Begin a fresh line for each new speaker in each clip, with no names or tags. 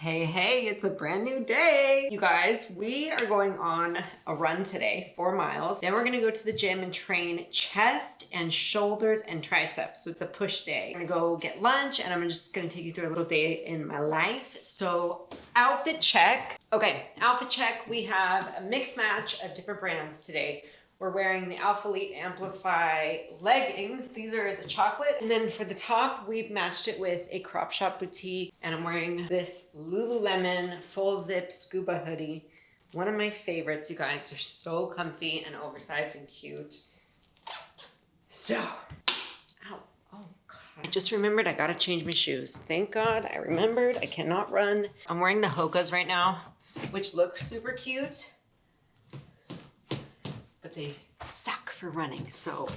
Hey, hey, it's a brand new day. You guys, we are going on a run today, 4 miles. Then we're gonna go to the gym and train chest and shoulders and triceps. So it's a push day. I'm gonna go get lunch and I'm just gonna take you through a little day in my life. So outfit check. Okay, outfit check. We have a mixed match of different brands today. We're wearing the Alpha Elite Amplify leggings. These are the chocolate. And then for the top, we've matched it with a crop shop boutique. And I'm wearing this Lululemon full zip scuba hoodie. One of my favorites, you guys. They're so comfy and oversized and cute. So, ow, oh God. I just remembered I gotta change my shoes. Thank God I remembered I cannot run. I'm wearing the Hokas right now, which look super cute. But they suck for running, so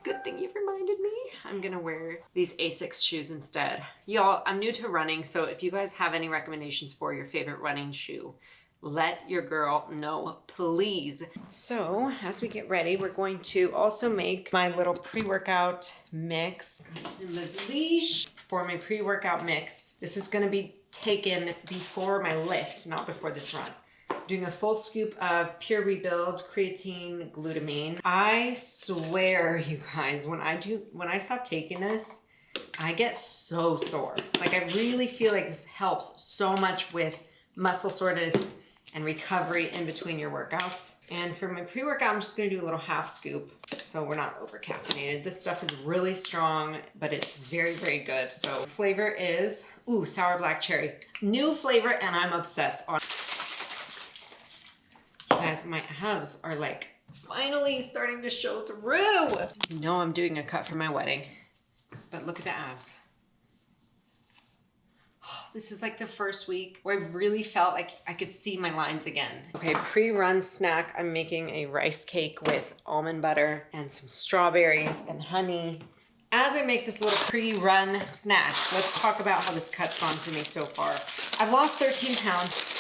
good thing you've reminded me. I'm gonna wear these Asics shoes instead. Y'all, I'm new to running, so if you guys have any recommendations for your favorite running shoe, let your girl know, please. So as we get ready, we're going to also make my little pre-workout mix. Simba's leash for my pre-workout mix. This is gonna be taken before my lift, not before this run. Doing a full scoop of Pure Rebuild creatine glutamine. I swear, you guys, when I stop taking this, I get so sore. Like, I really feel like this helps so much with muscle soreness and recovery in between your workouts. And for my pre-workout, I'm just gonna do a little half scoop so we're not over caffeinated. This stuff is really strong, but it's very, very good. So flavor is, ooh, sour black cherry. New flavor, and I'm obsessed on. Guys, my abs are like finally starting to show through. You know I'm doing a cut for my wedding, but look at the abs. Oh, this is like the first week where I've really felt like I could see my lines again. Okay, pre-run snack. I'm making a rice cake with almond butter and some strawberries and honey. As I make this little pre-run snack, let's talk about how this cut's gone for me so far. I've lost 13 pounds.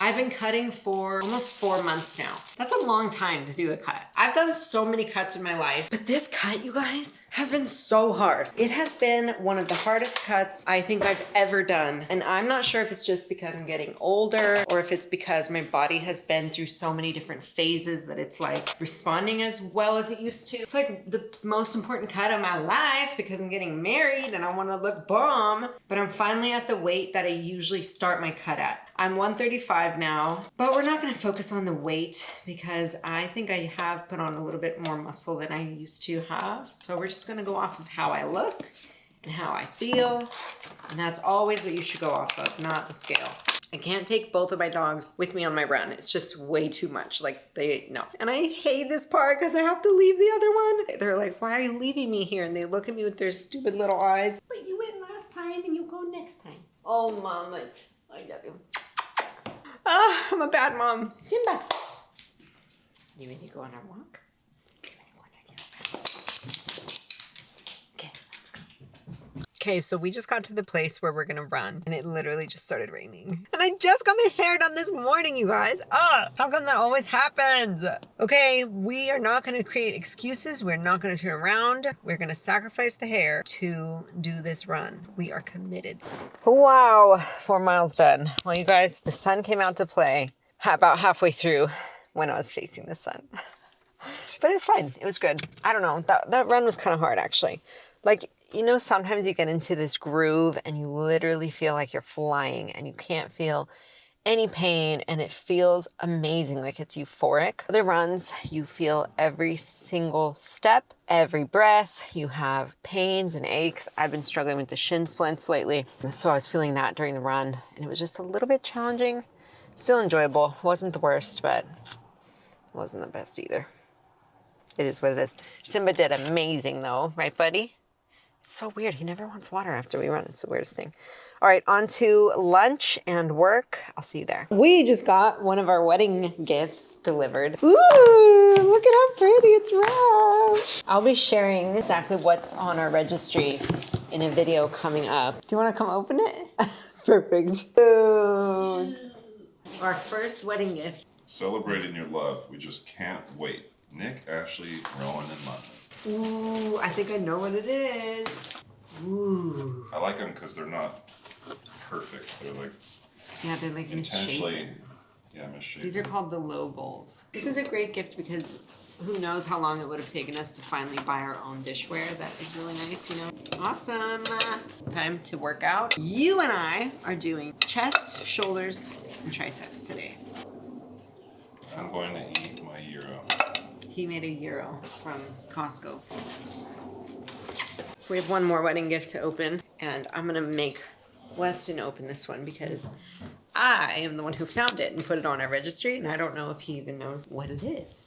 I've been cutting for almost 4 months now. That's a long time to do a cut. I've done so many cuts in my life, but this cut, you guys, has been so hard. It has been one of the hardest cuts I think I've ever done. And I'm not sure if it's just because I'm getting older or if it's because my body has been through so many different phases that it's like responding as well as it used to. It's like the most important cut of my life because I'm getting married and I want to look bomb, but I'm finally at the weight that I usually start my cut at. I'm 135 now, but we're not going to focus on the weight because I think I have put on a little bit more muscle than I used to have. So we're just going to go off of how I look and how I feel. And that's always what you should go off of, not the scale. I can't take both of my dogs with me on my run. It's just way too much. Like, no. And I hate this part because I have to leave the other one. They're like, why are you leaving me here? And they look at me with their stupid little eyes. But you went last time and you go next time. Oh, mamas, I love you. Ah, I'm a bad mom. Simba. You ready to go on our walk? Okay, let's go. Okay, so we just got to the place where we're gonna run, and it literally just started raining. And I just got my hair done this morning, you guys. Ah, how come that always happens? Okay, we are not gonna create excuses. We're not gonna turn around. We're gonna sacrifice the hair to do this run. We are committed. Wow, 4 miles done. Well, you guys, the sun came out to play about halfway through when I was facing the sun. But it was fine. It was good. I don't know. That run was kind of hard, actually. Like, you know, sometimes you get into this groove and you literally feel like you're flying and you can't feel any pain and it feels amazing, like it's euphoric. Other runs, you feel every single step, every breath. You have pains and aches. I've been struggling with the shin splints lately, so I was feeling that during the run and it was just a little bit challenging. Still enjoyable. Wasn't the worst, but wasn't the best either. It is what it is. Simba did amazing though, right, buddy? It's so weird. He never wants water after we run. It's the weirdest thing. All right, on to lunch and work. I'll see you there. We just got one of our wedding gifts delivered. Ooh, look at how pretty it's wrapped. I'll be sharing exactly what's on our registry in a video coming up. Do you want to come open it? Perfect. Dude. Our first wedding gift.
Celebrating your love. We just can't wait. Nick, Ashley, Rowan, and London.
Ooh, I think I know what it is. Ooh.
I like them because they're not perfect. They're like
Yeah, they're like
intentionally,
misshapen.
yeah, misshapen.
These are called the low bowls. This is a great gift because who knows how long it would have taken us to finally buy our own dishware. That is really nice, you know. Awesome. Time to work out. You and I are doing chest, shoulders, and triceps today.
So I'm going to eat my gyro.
He made a gyro from Costco. We have one more wedding gift to open, and I'm gonna make Weston open this one because I am the one who found it and put it on our registry, and I don't know if he even knows what it is.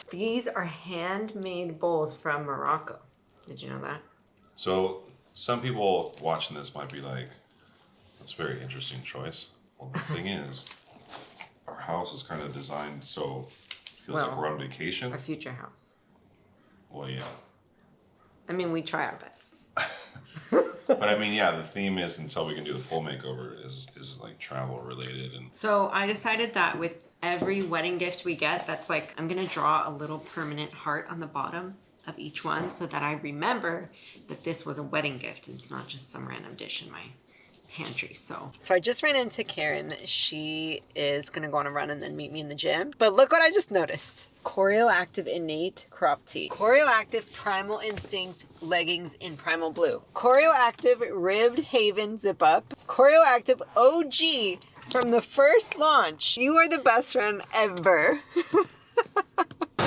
These are handmade bowls from Morocco. Did you know that?
So some people watching this might be like, that's a very interesting choice. Well, the thing is, our house is kind of designed so it feels like we're on vacation.
Our future house.
Well, yeah.
I mean, we try our best.
But I mean, yeah, the theme is until we can do the full makeover is like travel related. And
So I decided that with every wedding gift we get, that's like, I'm gonna draw a little permanent heart on the bottom of each one so that I remember that this was a wedding gift and it's not just some random dish in my pantry. So I just ran into Karen. She is gonna go on a run and then meet me in the gym. But look what I just noticed. Corio Active Innate crop tee. Corio Active Primal Instinct leggings in primal blue. Corio Active Ribbed Haven zip up. Corio Active OG from the first launch. You are the best friend ever.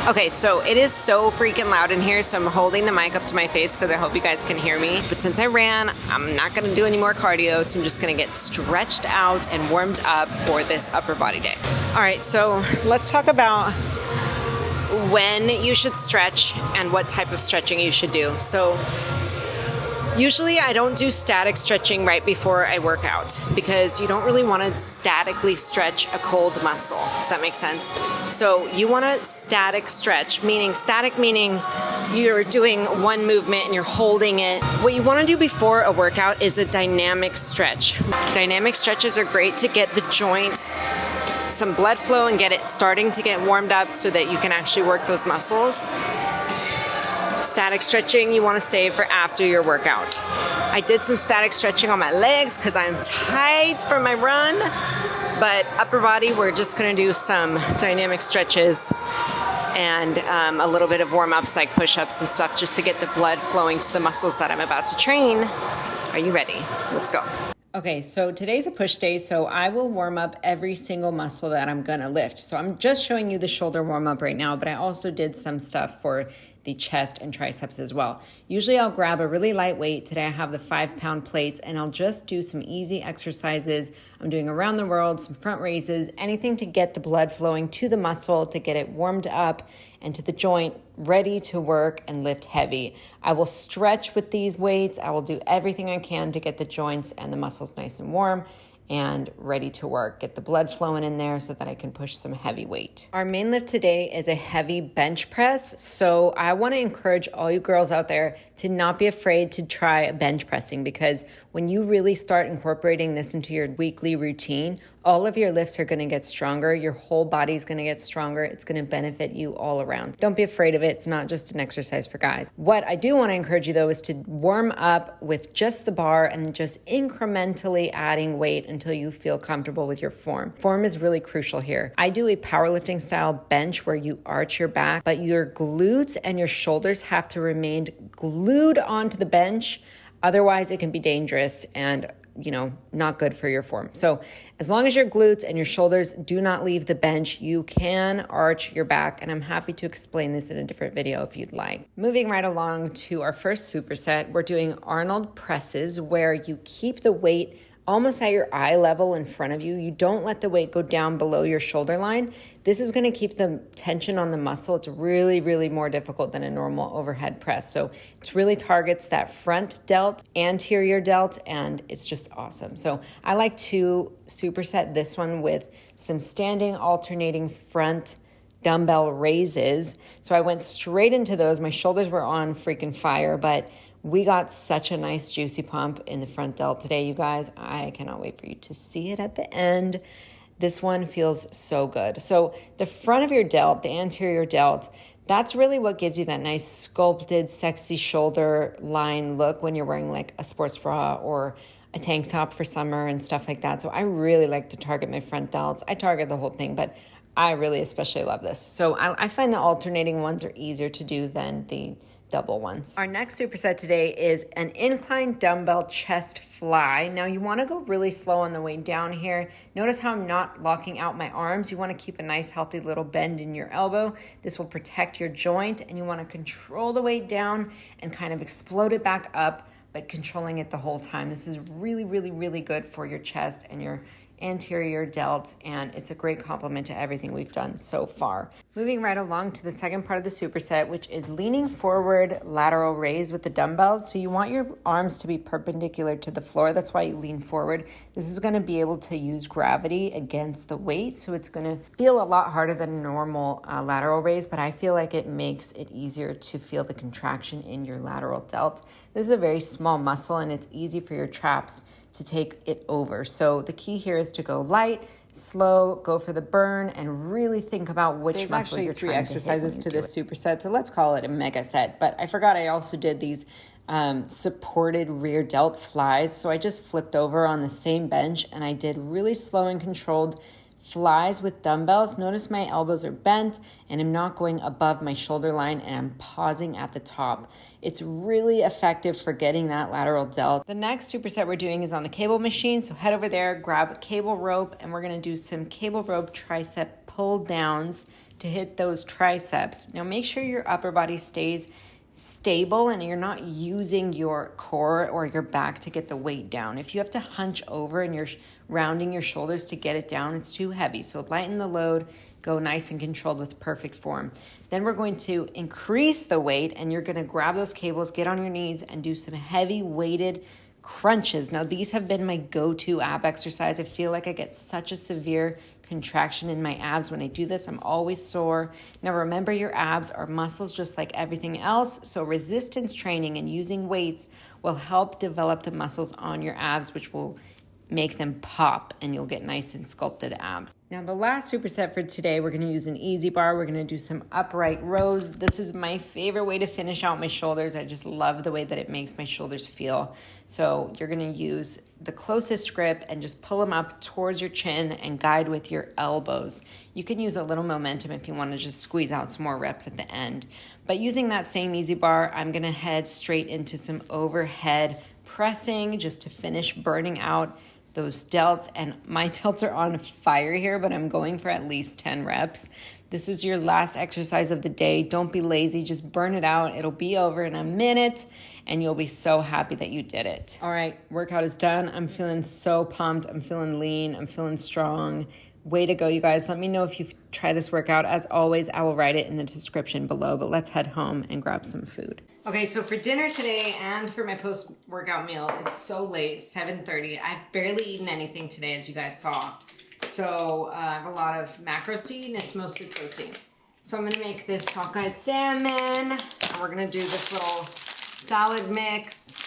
Okay, so it is so freaking loud in here, so I'm holding the mic up to my face because I hope you guys can hear me. But since I ran, I'm not gonna do any more cardio, so I'm just gonna get stretched out and warmed up for this upper body day. All right, so let's talk about when you should stretch and what type of stretching you should do. So usually I don't do static stretching right before I work out because you don't really want to statically stretch a cold muscle. Does that make sense? So you want to static stretch, meaning you're doing one movement and you're holding it. What you want to do before a workout is a dynamic stretch. Dynamic stretches are great to get the joint some blood flow and get it starting to get warmed up so that you can actually work those muscles. Static stretching you want to save for after your workout. I did some static stretching on my legs because I'm tight from my run, but upper body we're just going to do some dynamic stretches and a little bit of warm-ups like push-ups and stuff just to get the blood flowing to the muscles that I'm about to train. Are you ready? Let's go. Okay, so today's a push day, so I will warm up every single muscle that I'm gonna lift. So I'm just showing you the shoulder warm up right now, but I also did some stuff for the chest and triceps as well. Usually I'll grab a really light weight. Today I have the 5-pound plates and I'll just do some easy exercises. I'm doing around the world, some front raises, anything to get the blood flowing to the muscle, to get it warmed up and to the joint, ready to work and lift heavy. I will stretch with these weights. I will do everything I can to get the joints and the muscles nice and warm and ready to work. Get the blood flowing in there so that I can push some heavy weight. Our main lift today is a heavy bench press. So I want to encourage all you girls out there to not be afraid to try bench pressing, because when you really start incorporating this into your weekly routine, all of your lifts are going to get stronger. Your whole body's going to get stronger. It's going to benefit you all around. Don't be afraid of it. It's not just an exercise for guys. What I do want to encourage you though is to warm up with just the bar and just incrementally adding weight until you feel comfortable with your form. Form is really crucial here. I do a powerlifting style bench where you arch your back, but your glutes and your shoulders have to remain glued onto the bench. Otherwise, it can be dangerous and not good for your form. So as long as your glutes and your shoulders do not leave the bench, you can arch your back. And I'm happy to explain this in a different video if you'd like. Moving right along to our first superset, we're doing Arnold presses where you keep the weight almost at your eye level in front of you. You don't let the weight go down below your shoulder line. This is gonna keep the tension on the muscle. It's really, really more difficult than a normal overhead press. So it really targets that front delt, anterior delt, and it's just awesome. So I like to superset this one with some standing alternating front dumbbell raises. So I went straight into those. My shoulders were on freaking fire, but we got such a nice juicy pump in the front delt today, you guys. I cannot wait for you to see it at the end. This one feels so good. So the front of your delt, the anterior delt, that's really what gives you that nice sculpted, sexy shoulder line look when you're wearing like a sports bra or a tank top for summer and stuff like that. So I really like to target my front delts. I target the whole thing, but I really especially love this. So I find the alternating ones are easier to do than the double ones. Our next superset today is an incline dumbbell chest fly. Now you want to go really slow on the way down here. Notice how I'm not locking out my arms. You want to keep a nice healthy little bend in your elbow. This will protect your joint, and you want to control the weight down and kind of explode it back up, but controlling it the whole time. This is really, really, really good for your chest and your anterior delt, and it's a great complement to everything we've done so far. Moving right along to the second part of the superset, which is leaning forward lateral raise with the dumbbells. So you want your arms to be perpendicular to the floor. That's why you lean forward. This is going to be able to use gravity against the weight, so it's going to feel a lot harder than a normal lateral raise, but I feel like it makes it easier to feel the contraction in your lateral delt. This is a very small muscle, and it's easy for your traps to take it over. So the key here is to go light, slow, go for the burn, and really think about which muscle you're trying to hit. There's actually 3 exercises to this superset, so let's call it a mega set. But I forgot I also did these supported rear delt flies. So I just flipped over on the same bench and I did really slow and controlled flies with dumbbells. Notice my elbows are bent and I'm not going above my shoulder line, and I'm pausing at the top. It's really effective for getting that lateral delt. The next superset we're doing is on the cable machine. So head over there, grab a cable rope, and we're gonna do some cable rope tricep pull downs to hit those triceps. Now make sure your upper body stays stable and you're not using your core or your back to get the weight down. If you have to hunch over and you're rounding your shoulders to get it down, it's too heavy. So lighten the load, go nice and controlled with perfect form. Then we're going to increase the weight, and you're going to grab those cables, get on your knees, and do some heavy weighted crunches. Now these have been my go-to ab exercise. I feel like I get such a severe contraction in my abs when I do this. I'm always sore. Now remember, your abs are muscles just like everything else. So resistance training and using weights will help develop the muscles on your abs, which will make them pop, and you'll get nice and sculpted abs. Now the last superset for today, we're gonna use an easy bar. We're gonna do some upright rows. This is my favorite way to finish out my shoulders. I just love the way that it makes my shoulders feel. So you're gonna use the closest grip and just pull them up towards your chin and guide with your elbows. You can use a little momentum if you wanna just squeeze out some more reps at the end. But using that same easy bar, I'm gonna head straight into some overhead pressing just to finish burning out those delts. And my delts are on fire here, but I'm going for at least 10 reps. This is your last exercise of the day. Don't be lazy, just burn it out. It'll be over in a minute and you'll be so happy that you did it. All right, workout is done. I'm feeling so pumped. I'm feeling lean. I'm feeling strong. Way to go, you guys. Let me know if you've tried this workout. As always, I will write it in the description below, but let's head home and grab some food. Okay, so for dinner today and for my post-workout meal, it's so late, 7:30. I've barely eaten anything today, as you guys saw. So I have a lot of macros to eat, and it's mostly protein. So I'm gonna make this sockeye salmon, and we're gonna do this little salad mix.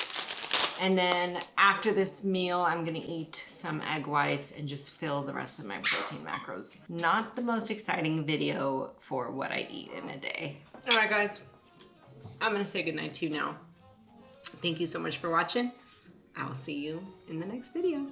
And then after this meal, I'm gonna eat some egg whites and just fill the rest of my protein macros. Not the most exciting video for what I eat in a day. All right, guys, I'm gonna say goodnight to you now. Thank you so much for watching. I'll see you in the next video.